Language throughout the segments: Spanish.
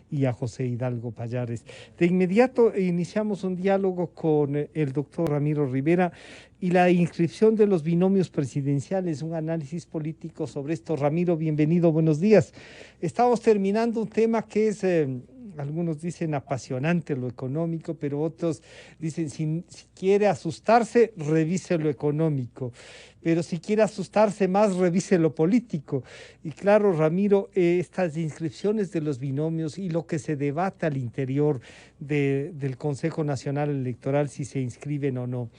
y a José Hidalgo Payares. De inmediato iniciamos un diálogo con el doctor Ramiro Rivera y la inscripción de los binomios presidenciales, un análisis político sobre esto. Ramiro, bienvenido, buenos días. Estamos terminando un tema que es, algunos dicen apasionante lo económico, pero otros dicen si quiere asustarse, revise lo económico, pero si quiere asustarse más, revise lo político. Y claro, Ramiro, estas inscripciones de los binomios y lo que se debate al interior del Consejo Nacional Electoral, si se inscriben o no.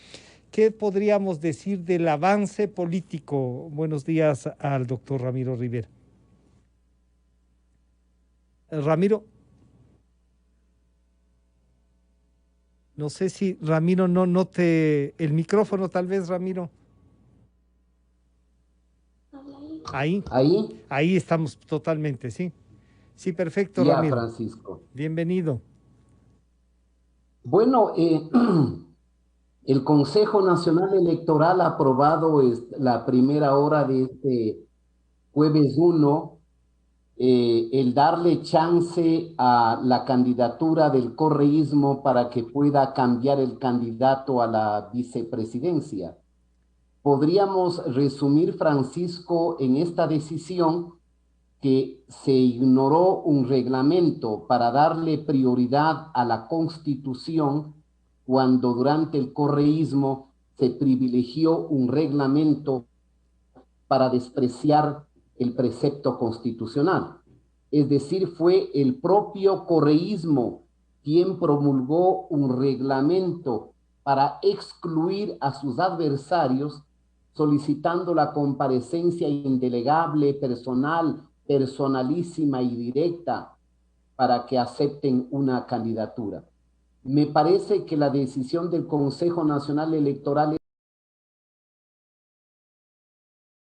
¿Qué podríamos decir del avance político? Buenos días al doctor Ramiro Rivera. Ramiro, no sé si Ramiro no note el micrófono, tal vez, Ramiro. Ahí, Ahí, ahí estamos totalmente, sí. Sí, perfecto, ya, Ramiro. Francisco. Bienvenido. Bueno, el Consejo Nacional Electoral ha aprobado la primera hora de este jueves 1, el darle chance a la candidatura del correísmo para que pueda cambiar el candidato a la vicepresidencia. Podríamos resumir, Francisco, en esta decisión que se ignoró un reglamento para darle prioridad a la Constitución cuando durante el correísmo se privilegió un reglamento para despreciar el precepto constitucional. Es decir, fue el propio correísmo quien promulgó un reglamento para excluir a sus adversarios, solicitando la comparecencia indelegable, personal, personalísima y directa para que acepten una candidatura. Me parece que la decisión del Consejo Nacional Electoral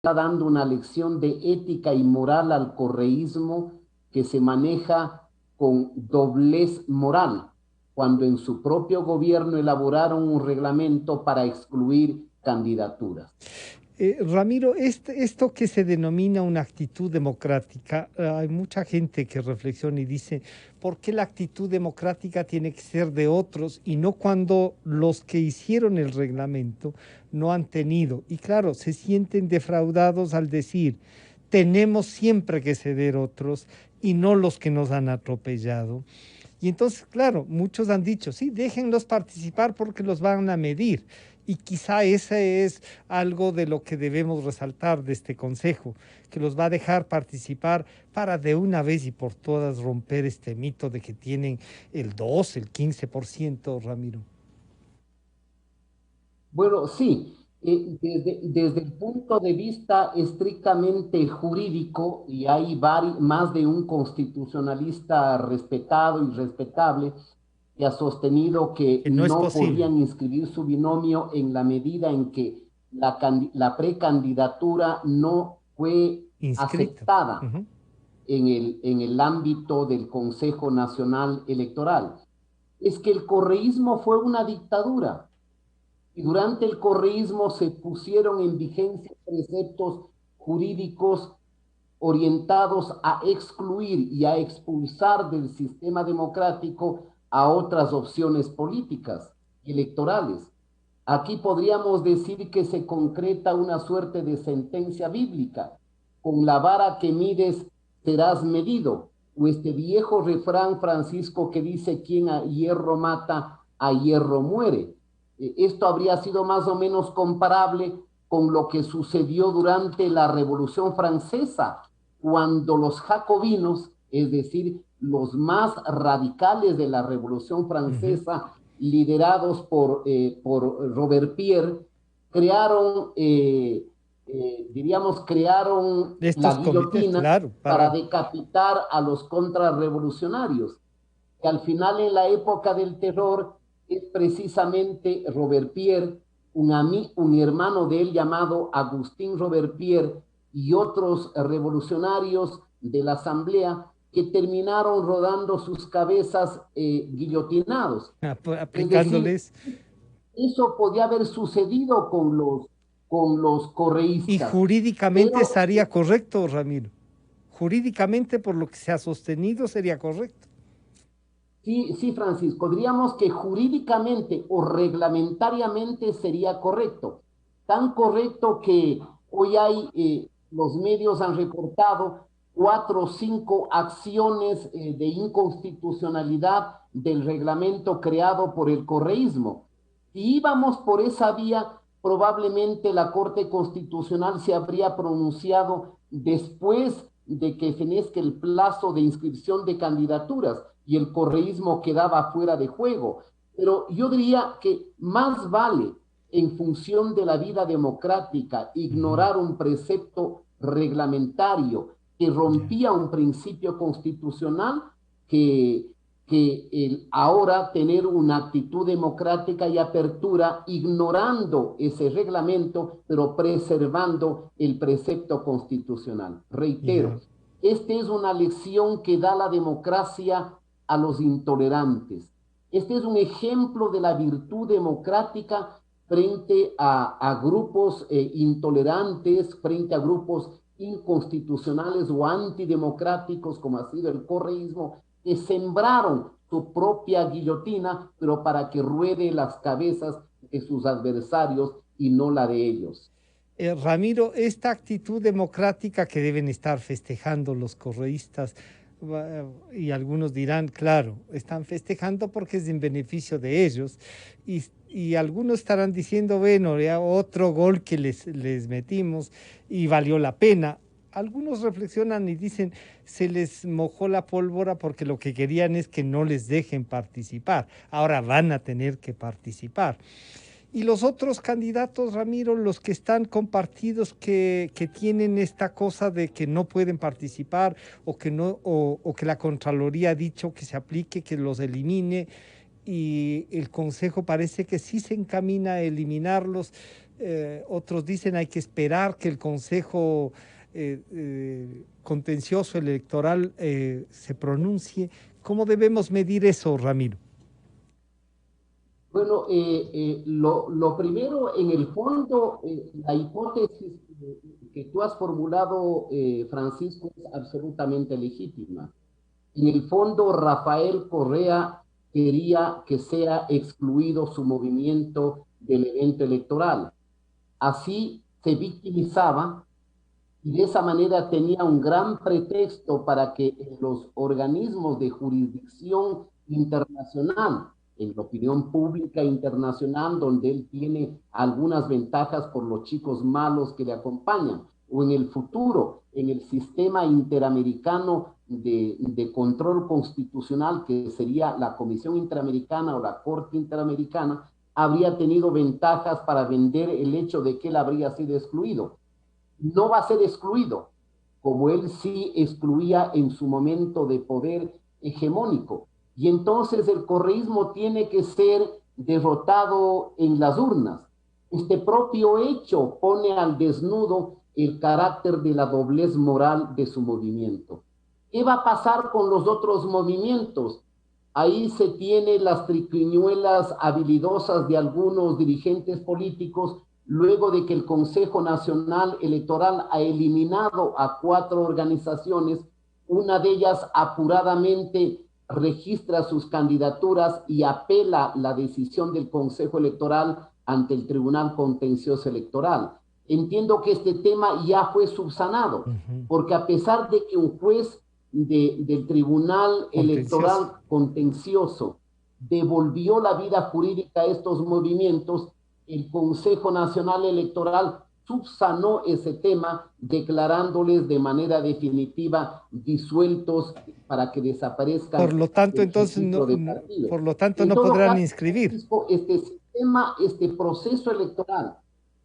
está dando una lección de ética y moral al correísmo que se maneja con doblez moral, cuando en su propio gobierno elaboraron un reglamento para excluir candidaturas. Ramiro, esto que se denomina una actitud democrática, hay mucha gente que reflexiona y dice, ¿por qué la actitud democrática tiene que ser de otros y no cuando los que hicieron el reglamento no han tenido? Y claro, se sienten defraudados al decir, tenemos siempre que ceder otros y no los que nos han atropellado. Y entonces, claro, muchos han dicho, sí, déjenlos participar porque los van a medir. Y quizá ese es algo de lo que debemos resaltar de este consejo, que los va a dejar participar para de una vez y por todas romper este mito de que tienen el 2, el 15%, Ramiro. Bueno, sí, desde el punto de vista estrictamente jurídico, y hay más de un constitucionalista respetado y respetable que ha sostenido que Que no es no posible. podían inscribir su binomio en la medida en que la precandidatura no fue Inscrito. aceptada Ujú. en el ámbito del Consejo Nacional Electoral. Es que el correísmo fue una dictadura y durante el correísmo se pusieron en vigencia preceptos jurídicos orientados a excluir y a expulsar del sistema democrático a otras opciones políticas y electorales. Aquí podríamos decir que se concreta una suerte de sentencia bíblica: con la vara que mides serás medido, o este viejo refrán, Francisco, que dice: quien a hierro mata, a hierro muere. Esto habría sido más o menos comparable con lo que sucedió durante la Revolución Francesa, cuando los jacobinos, es decir, los más radicales de la Revolución Ujú. Francesa, liderados por Robespierre, crearon, crearon Estos la comités, guillotina claro, para para decapitar a los contrarrevolucionarios, que al final, en la época del terror, es precisamente Robespierre, un hermano de él llamado Agustín Robespierre, y otros revolucionarios de la asamblea que terminaron rodando sus cabezas guillotinados. Es decir, aplicándoles. eso podía haber sucedido con los Y correístas, jurídicamente pero estaría correcto, Ramiro. Jurídicamente, por lo que se ha sostenido, sería correcto. Sí, sí, Francisco, diríamos que jurídicamente o reglamentariamente sería correcto. Tan correcto que hoy hay, los medios han reportado 4 o 5 acciones de inconstitucionalidad del reglamento creado por el correísmo. Si íbamos por esa vía, probablemente la Corte Constitucional se habría pronunciado después de que fenezca el plazo de inscripción de candidaturas y el correísmo quedaba fuera de juego. Pero yo diría que más vale, en función de la vida democrática, ignorar un precepto reglamentario que Ya. rompía un principio constitucional que, ahora tener una actitud democrática y apertura ignorando ese reglamento, pero preservando el precepto constitucional. Reitero, Ya. esta es una lección que da la democracia a los intolerantes. Este es un ejemplo de la virtud democrática frente a grupos intolerantes, frente a grupos inconstitucionales o antidemocráticos, como ha sido el correísmo, que sembraron su propia guillotina, pero para que ruede las cabezas de sus adversarios y no la de ellos. Ramiro, esta actitud democrática que deben estar festejando los correístas, y algunos dirán, claro, están festejando porque es en beneficio de ellos, y algunos estarán diciendo, bueno, ya otro gol que les metimos y valió la pena. Algunos reflexionan y dicen, se les mojó la pólvora porque lo que querían es que no les dejen participar. Ahora van a tener que participar. Y los otros candidatos, Ramiro, los que están con partidos que tienen esta cosa de que no pueden participar o que, no, o que la Contraloría ha dicho que se aplique, que los elimine, y el Consejo parece que sí se encamina a eliminarlos. Otros dicen hay que esperar que el Consejo Contencioso Electoral se pronuncie. ¿Cómo debemos medir eso, Ramiro? Bueno, lo primero, en el fondo, la hipótesis que tú has formulado, Francisco, es absolutamente legítima. En el fondo, Rafael Correa quería que sea excluido su movimiento del evento electoral. Así se victimizaba y de esa manera tenía un gran pretexto para que en los organismos de jurisdicción internacional, en la opinión pública internacional, donde él tiene algunas ventajas por los chicos malos que le acompañan, o en el futuro, en el sistema interamericano de control constitucional, que sería la Comisión Interamericana o la Corte Interamericana, habría tenido ventajas para vender el hecho de que él habría sido excluido. No va a ser excluido, como él sí excluía en su momento de poder hegemónico. Y entonces el correísmo tiene que ser derrotado en las urnas. Este propio hecho pone al desnudo el carácter de la doblez moral de su movimiento. ¿Qué va a pasar con los otros movimientos? Ahí se tienen las triquiñuelas habilidosas de algunos dirigentes políticos luego de que el Consejo Nacional Electoral ha eliminado a 4 organizaciones. Una de ellas apuradamente registra sus candidaturas y apela la decisión del Consejo Electoral ante el Tribunal Contencioso Electoral. Entiendo que este tema ya fue subsanado, Ujú. porque a pesar de que un juez del Tribunal Contencioso. Electoral Contencioso devolvió la vida jurídica a estos movimientos, el Consejo Nacional Electoral subsanó ese tema declarándoles de manera definitiva disueltos para que Por desaparezcan lo tanto, del entonces, registro de partidos. por lo tanto, En no todo podrán caso, inscribir. Francisco, este sistema, este proceso electoral,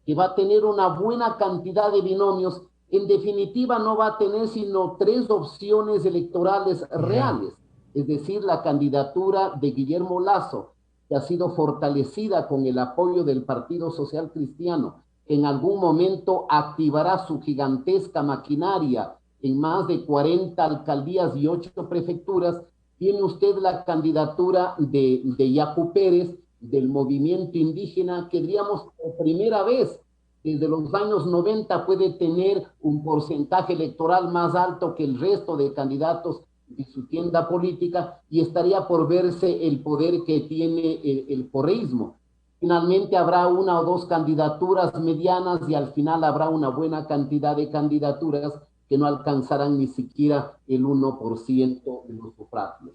que va a tener una buena cantidad de binomios, en definitiva no va a tener sino 3 opciones electorales Ya. reales, es decir, la candidatura de Guillermo Lasso, que ha sido fortalecida con el apoyo del Partido Social Cristiano, que en algún momento activará su gigantesca maquinaria en más de 40 alcaldías y 8 prefecturas. Tiene usted la candidatura de Yacu Pérez, del movimiento indígena, que diríamos por primera vez desde los años 90 puede tener un porcentaje electoral más alto que el resto de candidatos de su tienda política y estaría por verse el poder que tiene el correísmo. Finalmente habrá una o dos candidaturas medianas y al final habrá una buena cantidad de candidaturas que no alcanzarán ni siquiera el 1% de los sufragios.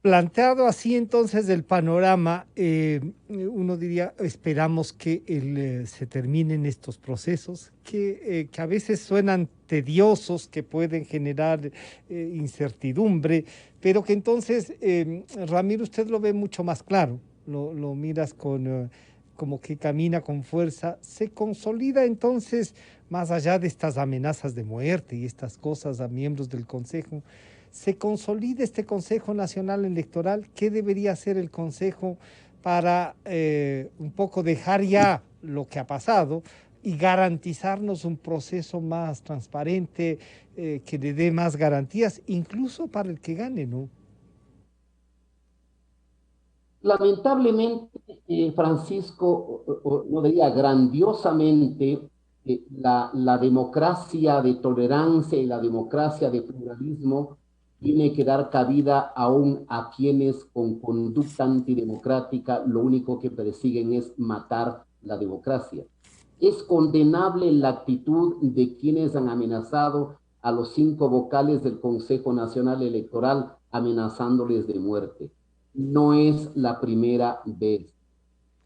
Planteado así entonces el panorama, uno diría, esperamos que se terminen estos procesos que a veces suenan tediosos, que pueden generar incertidumbre, pero que entonces, Ramiro, usted lo ve mucho más claro, lo miras con, como que camina con fuerza, se consolida entonces, más allá de estas amenazas de muerte y estas cosas a miembros del Consejo, se consolida este Consejo Nacional Electoral. ¿Qué debería hacer el Consejo para un poco dejar ya lo que ha pasado y garantizarnos un proceso más transparente, que le dé más garantías, incluso para el que gane, ¿no? Lamentablemente, Francisco, no diría grandiosamente, la democracia de tolerancia y la democracia de pluralismo tiene que dar cabida aún a quienes con conducta antidemocrática lo único que persiguen es matar la democracia. Es condenable la actitud de quienes han amenazado a los 5 vocales del Consejo Nacional Electoral amenazándoles de muerte. No es la primera vez.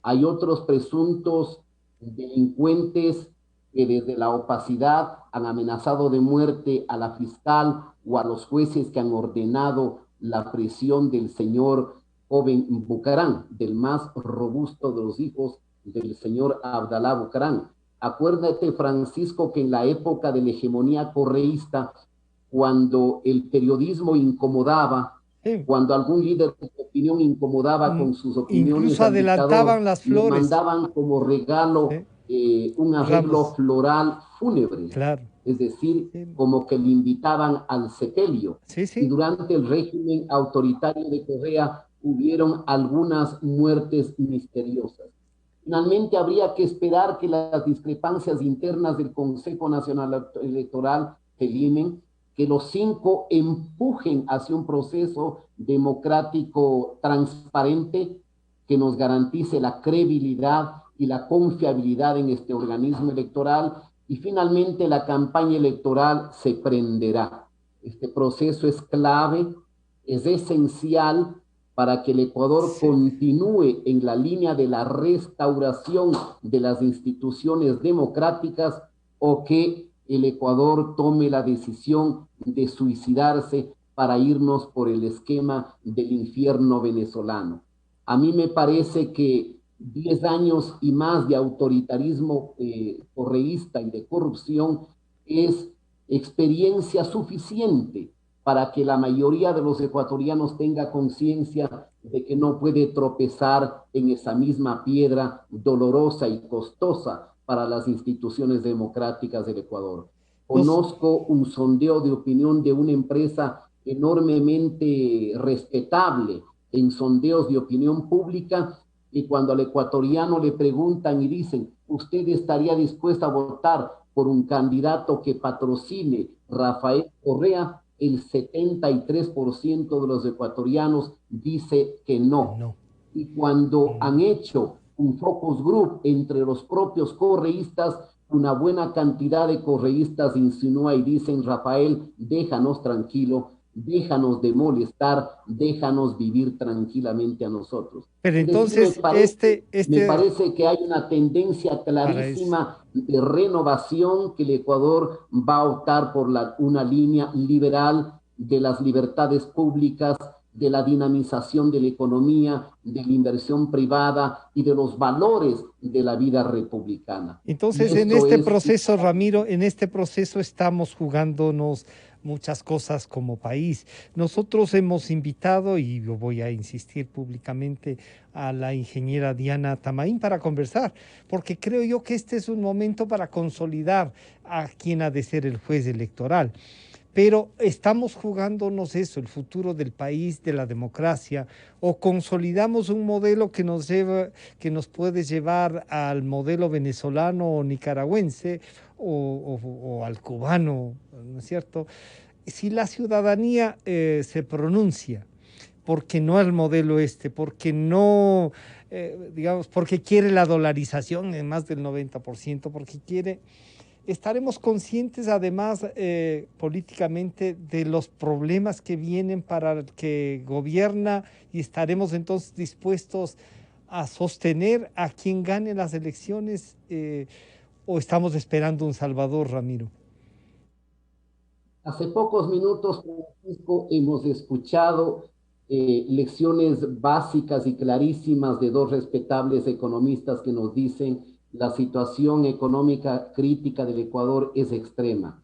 Hay otros presuntos delincuentes que desde la opacidad han amenazado de muerte a la fiscal o a los jueces que han ordenado la prisión del señor joven Bucarán, del más robusto de los hijos del señor Abdalá Bucarán. Acuérdate, Francisco, que en la época de la hegemonía correísta, cuando el periodismo incomodaba, Sí. cuando algún líder de opinión incomodaba con sus opiniones Incluso al dictador, adelantaban las le flores. mandaban como regalo un arreglo Ramos, floral fúnebre, claro. es decir, Sí, como que le invitaban al sepelio. sí, Y sí. durante el régimen autoritario de Correa hubieron algunas muertes misteriosas. Finalmente, habría que esperar que las discrepancias internas del Consejo Nacional Electoral se limen, que los 5 empujen hacia un proceso democrático transparente que nos garantice la credibilidad y la confiabilidad en este organismo electoral y finalmente la campaña electoral se prenderá. Este proceso es clave, es esencial para que el Ecuador Sí. continúe en la línea de la restauración de las instituciones democráticas o que el Ecuador tome la decisión de suicidarse para irnos por el esquema del infierno venezolano. A mí me parece que 10 años y más de autoritarismo correísta y de corrupción es experiencia suficiente para que la mayoría de los ecuatorianos tenga conciencia de que no puede tropezar en esa misma piedra dolorosa y costosa para las instituciones democráticas del Ecuador. Nos, Conozco un sondeo de opinión de una empresa enormemente respetable en sondeos de opinión pública y cuando al ecuatoriano le preguntan y dicen, ¿usted estaría dispuesto a votar por un candidato que patrocine Rafael Correa? El 73% de los ecuatorianos dice que no. no. Y cuando han hecho un focus group entre los propios correístas, una buena cantidad de correístas insinúa y dicen, Rafael, déjanos tranquilo, déjanos de molestar, déjanos vivir tranquilamente a nosotros. Pero Es decir, entonces, me parece que hay una tendencia para eso. clarísima de renovación, que el Ecuador va a optar por una línea liberal de las libertades públicas, de la dinamización de la economía, de la inversión privada y de los valores de la vida republicana. Y Entonces, en esto este es proceso, Ramiro, en este proceso estamos jugándonos muchas cosas como país. Nosotros hemos invitado, y yo voy a insistir públicamente, a la ingeniera Diana Tamaín para conversar, porque creo yo que este es un momento para consolidar a quien ha de ser el juez electoral. Pero estamos jugándonos eso, el futuro del país, de la democracia, o consolidamos un modelo que nos lleva, que nos puede llevar al modelo venezolano o nicaragüense o al cubano, ¿no es cierto? si la ciudadanía se pronuncia porque no el modelo porque no, digamos, porque quiere la dolarización en más del 90%, porque quiere, estaremos conscientes además políticamente de los problemas que vienen para el que gobierna y estaremos entonces dispuestos a sostener a quien gane las elecciones o estamos esperando un salvador, Ramiro. Hace pocos minutos, Francisco, hemos escuchado lecciones básicas y clarísimas de dos respetables economistas que nos dicen la situación económica crítica del Ecuador es extrema.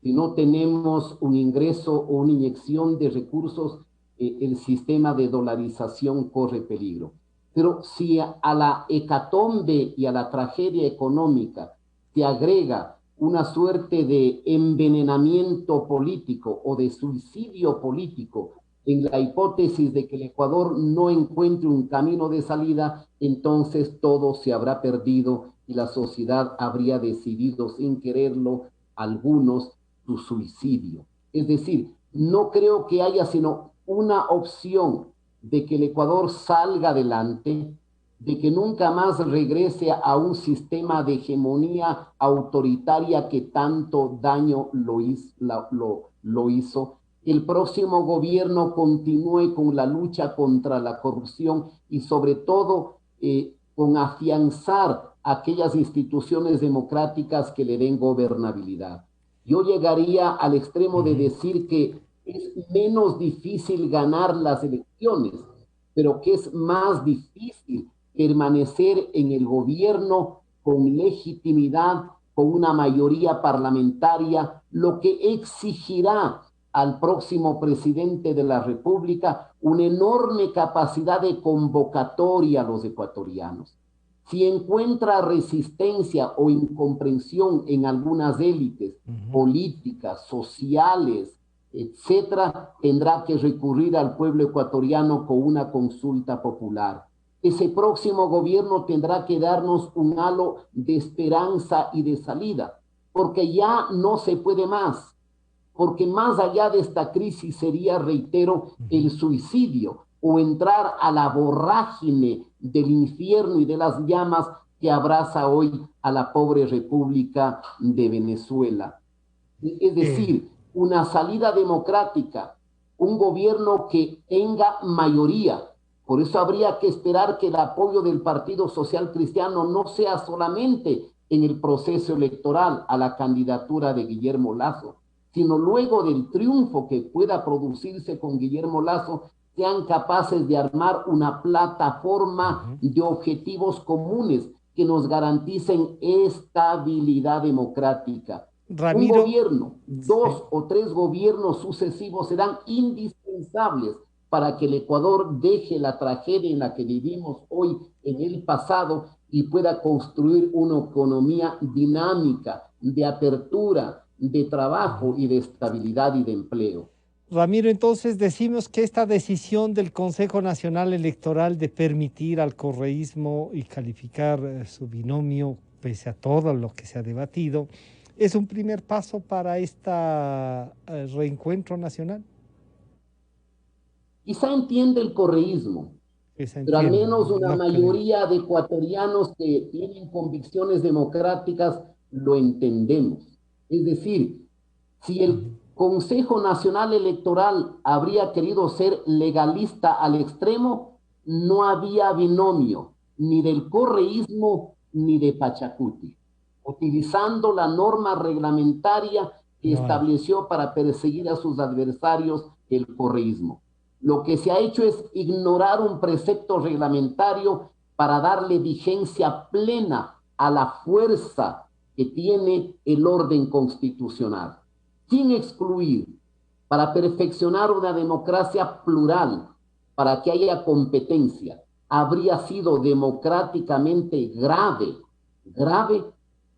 Si no tenemos un ingreso o una inyección de recursos, el sistema de dolarización corre peligro. Pero si a la hecatombe y a la tragedia económica se agrega una suerte de envenenamiento político o de suicidio político en la hipótesis de que el Ecuador no encuentre un camino de salida, entonces todo se habrá perdido y la sociedad habría decidido sin quererlo, algunos, su suicidio. Es decir, no creo que haya sino una opción de que el Ecuador salga adelante, de que nunca más regrese a un sistema de hegemonía autoritaria que tanto daño lo hizo. El próximo gobierno continúe con la lucha contra la corrupción y sobre todo con afianzar aquellas instituciones democráticas que le den gobernabilidad. Yo llegaría al extremo de decir que es menos difícil ganar las elecciones, pero que es más difícil permanecer en el gobierno con legitimidad, con una mayoría parlamentaria, lo que exigirá al próximo presidente de la República una enorme capacidad de convocatoria a los ecuatorianos. Si encuentra resistencia o incomprensión en algunas élites políticas, sociales, etcétera, tendrá que recurrir al pueblo ecuatoriano con una consulta popular. Ese próximo gobierno tendrá que darnos un halo de esperanza y de salida, porque ya no se puede más, porque más allá de esta crisis sería, reitero, el suicidio o entrar a la vorágine del infierno y de las llamas que abraza hoy a la pobre República de Venezuela. Es decir, una salida democrática, un gobierno que tenga mayoría. Por eso habría que esperar que el apoyo del Partido Social Cristiano no sea solamente en el proceso electoral a la candidatura de Guillermo Lasso, sino luego del triunfo que pueda producirse con Guillermo Lasso, sean capaces de armar una plataforma de objetivos comunes que nos garanticen estabilidad democrática. Ramiro, un gobierno, dos o tres gobiernos sucesivos serán indispensables para que el Ecuador deje la tragedia en la que vivimos hoy en el pasado y pueda construir una economía dinámica, de apertura, de trabajo y de estabilidad y de empleo. Ramiro, entonces decimos que esta decisión del Consejo Nacional Electoral de permitir al correísmo y calificar su binomio, pese a todo lo que se ha debatido, es un primer paso para este reencuentro nacional. Quizá entiende el correísmo, pero al menos una mayoría de ecuatorianos que tienen convicciones democráticas lo entendemos. Es decir, si el Consejo Nacional Electoral habría querido ser legalista al extremo, no había binomio ni del correísmo ni de Pachacuti, utilizando la norma reglamentaria que estableció para perseguir a sus adversarios el correísmo. Lo que se ha hecho es ignorar un precepto reglamentario para darle vigencia plena a la fuerza que tiene el orden constitucional, sin excluir, para perfeccionar una democracia plural, para que haya competencia. Habría sido democráticamente grave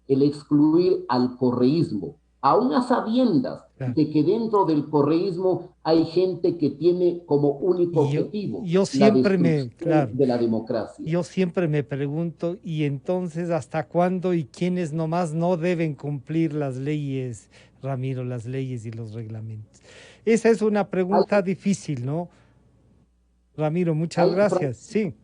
el excluir al correísmo, aún a sabiendas de que dentro del correísmo hay gente que tiene como único objetivo la destrucción de la democracia. Yo siempre me pregunto, ¿y entonces hasta cuándo y quiénes nomás no deben cumplir las leyes Ramiro, las leyes y los reglamentos? Esa es una pregunta difícil, ¿no? Ramiro, muchas gracias. Sí.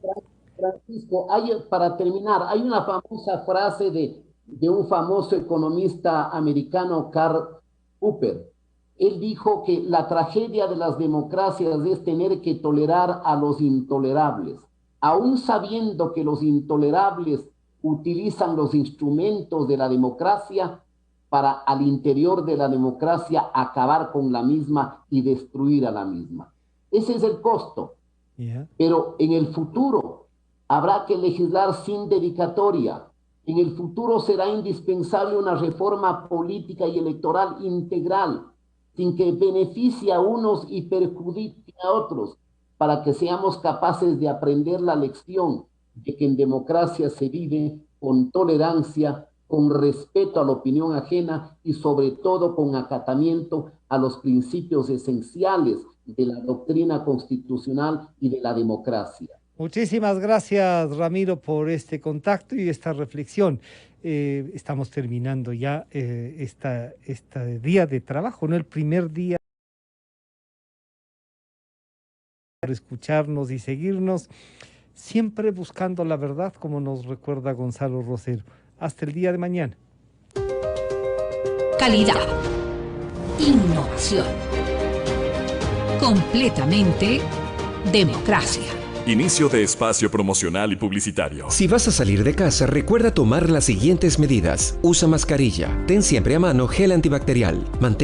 Francisco, para terminar, hay una famosa frase de un famoso economista americano, Karl Popper. Él dijo que la tragedia de las democracias es tener que tolerar a los intolerables, aún sabiendo que los intolerables utilizan los instrumentos de la democracia para al interior de la democracia acabar con la misma y destruir a la misma. Ese es el costo. Yeah. Pero en el futuro habrá que legislar sin dedicatoria. En el futuro será indispensable una reforma política y electoral integral, sin que beneficie a unos y perjudique a otros, para que seamos capaces de aprender la lección de que en democracia se vive con tolerancia, con respeto a la opinión ajena y sobre todo con acatamiento a los principios esenciales de la doctrina constitucional y de la democracia. Muchísimas gracias, Ramiro, por este contacto y esta reflexión. Estamos terminando ya este día de trabajo, ¿no? El primer día para escucharnos y seguirnos, siempre buscando la verdad, como nos recuerda Gonzalo Rosero. Hasta el día de mañana. Calidad. Innovación. Completamente democracia. Inicio de espacio promocional y publicitario. Si vas a salir de casa, recuerda tomar las siguientes medidas. Usa mascarilla. Ten siempre a mano gel antibacterial. Mantén